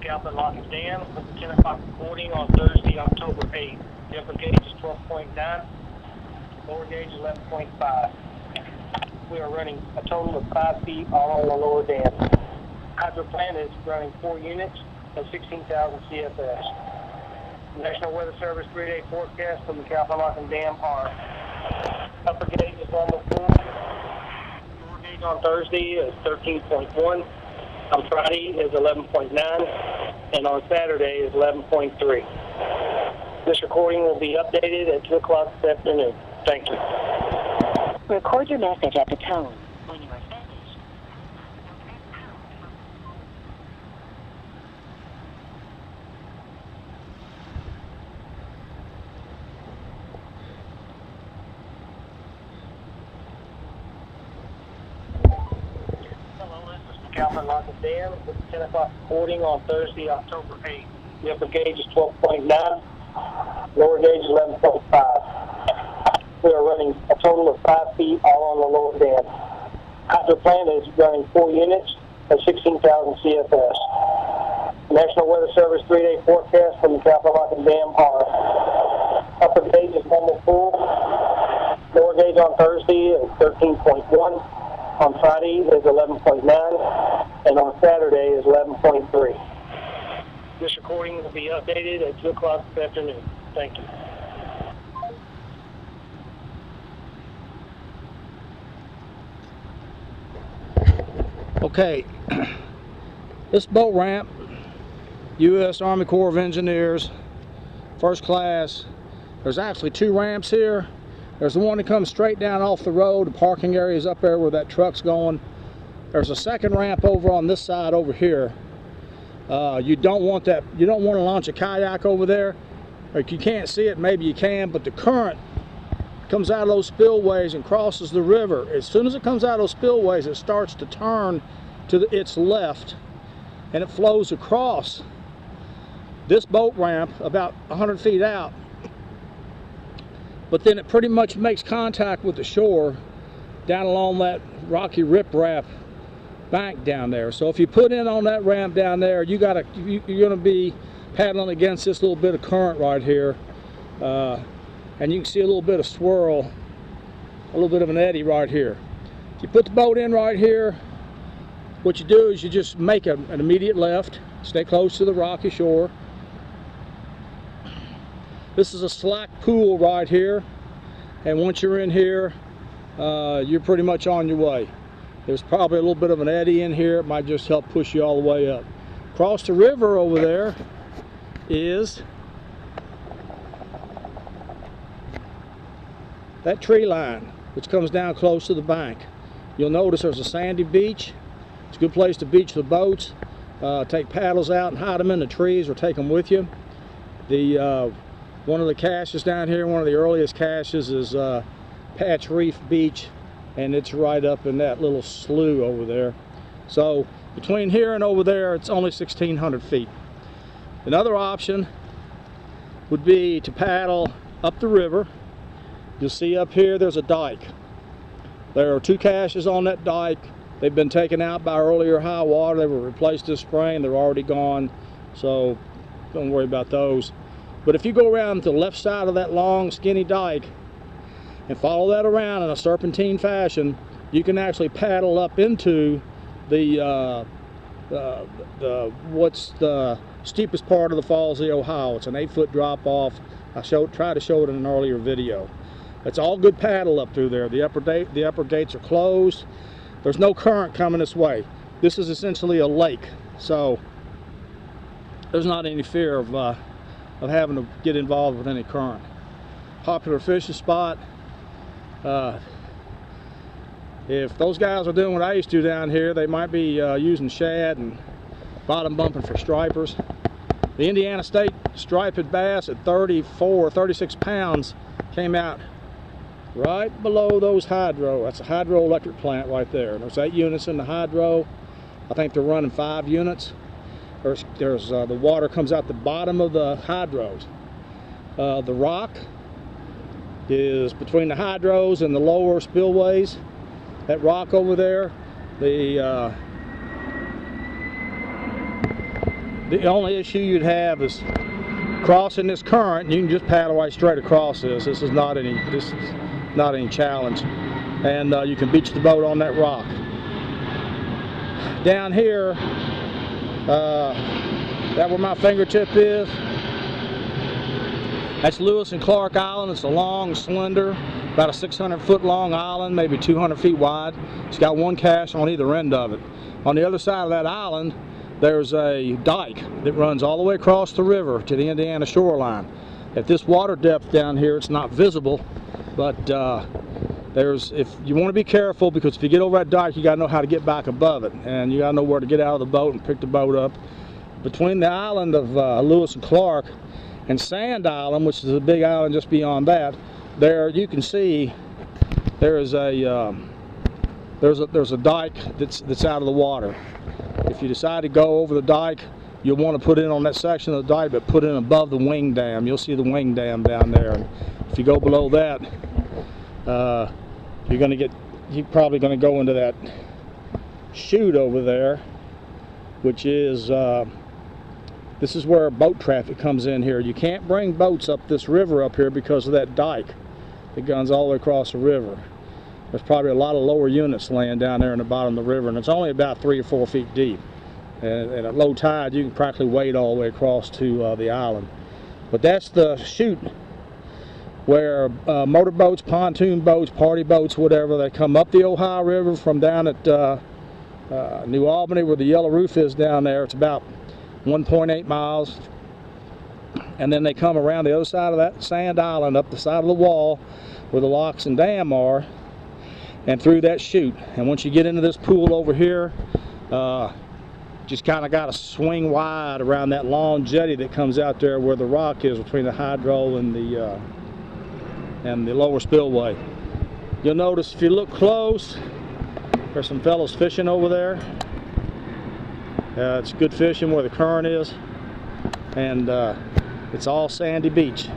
McAlpine Dam with the 10 o'clock recording on Thursday, October 8th. The upper gauge is 12.9, lower gauge is 11.5. We are running a total of 5 feet all on the lower dam. Hydro plant is running 4 units of 16,000 CFS. National Weather Service 3-day forecast for McAlpine Dam are upper gauge is almost full. Lower gauge on Thursday is 13.1. On Friday is 11.9, and on Saturday is 11.3. This recording will be updated at 2 o'clock this afternoon. Thank you. Record your message at the tone. When you are finished. McAlpine Dam with the 10 o'clock recording on Thursday, October 8th. The upper gauge is 12.9, lower gauge is 11.5. We are running a total of 5 feet all on the lower dam. Hydro plant is running 4 units of 16,000 CFS. National Weather Service 3-day forecast for McAlpine Dam are upper gauge is almost full, lower gauge on Thursday is 13.1. On Friday is 11.9, and on Saturday is 11.3. This recording will be updated at 2 o'clock this afternoon. Thank you. Okay, this boat ramp, U.S. Army Corps of Engineers, first class. There's actually 2 ramps here. There's the one that comes straight down off the road. The parking area is up there where that truck's going. There's a second ramp over on this side over here. You don't want that. You don't want to launch a kayak over there. Like, you can't see it, maybe you can, but the current comes out of those spillways and crosses the river. As soon as it comes out of those spillways, it starts to turn to its left, and it flows across this boat ramp about 100 feet out. But then it pretty much makes contact with the shore down along that rocky riprap bank down there. So if you put in on that ramp down there, you're going to be paddling against this little bit of current right here, and you can see a little bit of swirl, a little bit of an eddy right here. If you put the boat in right here, what you do is you just make an immediate left, stay close to the rocky shore. This is a slack pool right here, and once you're in here, you're pretty much on your way. There's probably a little bit of an eddy in here. It might just help push you all the way up. Across the river over there is that tree line, which comes down close to the bank. You'll notice there's a sandy beach. It's a good place to beach the boats. Take paddles out and hide them in the trees, or take them with you. One of the caches down here, one of the earliest caches, is Patch Reef Beach, and it's right up in that little slough over there. So between here and over there, it's only 1,600 feet. Another option would be to paddle up the river. You'll see up here there's a dike. There are 2 caches on that dike. They've been taken out by earlier high water. They were replaced this spring. They're already gone, so don't worry about those. But if you go around to the left side of that long skinny dike and follow that around in a serpentine fashion, you can actually paddle up into what's the steepest part of the Falls of the Ohio. It's an 8-foot drop off. I tried to show it in an earlier video. It's all good paddle up through there. The upper gates are closed. There's no current coming this way. This is essentially a lake, so there's not any fear of having to get involved with any current. Popular fishing spot. If those guys are doing what I used to do down here, they might be using shad and bottom bumping for stripers. The Indiana State striped bass at 34 or 36 pounds came out right below those hydro. That's a hydroelectric plant right there. There's 8 units in the hydro. I think they're running 5 units. The water comes out the bottom of the hydros. The rock is between the hydros and the lower spillways. That rock the The only issue you'd have is crossing this current. You can just paddle right straight across this. This is not any challenge, and you can beach the boat on that rock. Down here, that where my fingertip is, that's Lewis and Clark Island. It's a long, slender, about a 600-foot long island, maybe 200 feet wide. It's got one cache on either end of it. On the other side of that island, there's a dike that runs all the way across the river to the Indiana shoreline. At this water depth down here, it's not visible, but if you want to be careful, because if you get over that dike, you got to know how to get back above it, and you got to know where to get out of the boat and pick the boat up. Between the island of Lewis and Clark and Sand Island, which is a big island just beyond that, there you can see there's a dike that's out of the water. If you decide to go over the dike, you'll want to put in on that section of the dike, but put in above the wing dam. You'll see the wing dam down there. And if you go below that, you're probably going to go into that chute over there, which is this is where boat traffic comes in here. You can't bring boats up this river up here because of that dike that runs all the way across the river. There's probably a lot of lower units laying down there in the bottom of the river, and it's only about 3 or 4 feet deep. And at low tide, you can practically wade all the way across to the island. But that's the chute where motorboats, pontoon boats, party boats, whatever, they come up the Ohio River from down at New Albany, where the yellow roof is down there. It's about 1.8 miles. And then they come around the other side of that Sand Island, up the side of the wall where the locks and dam are, and through that chute. And once you get into this pool over here, just kind of got to swing wide around that long jetty that comes out there where the rock is between the hydro and the lower spillway. You'll notice if you look close, there's some fellows fishing over there. It's good fishing where the current is, and it's all sandy beach.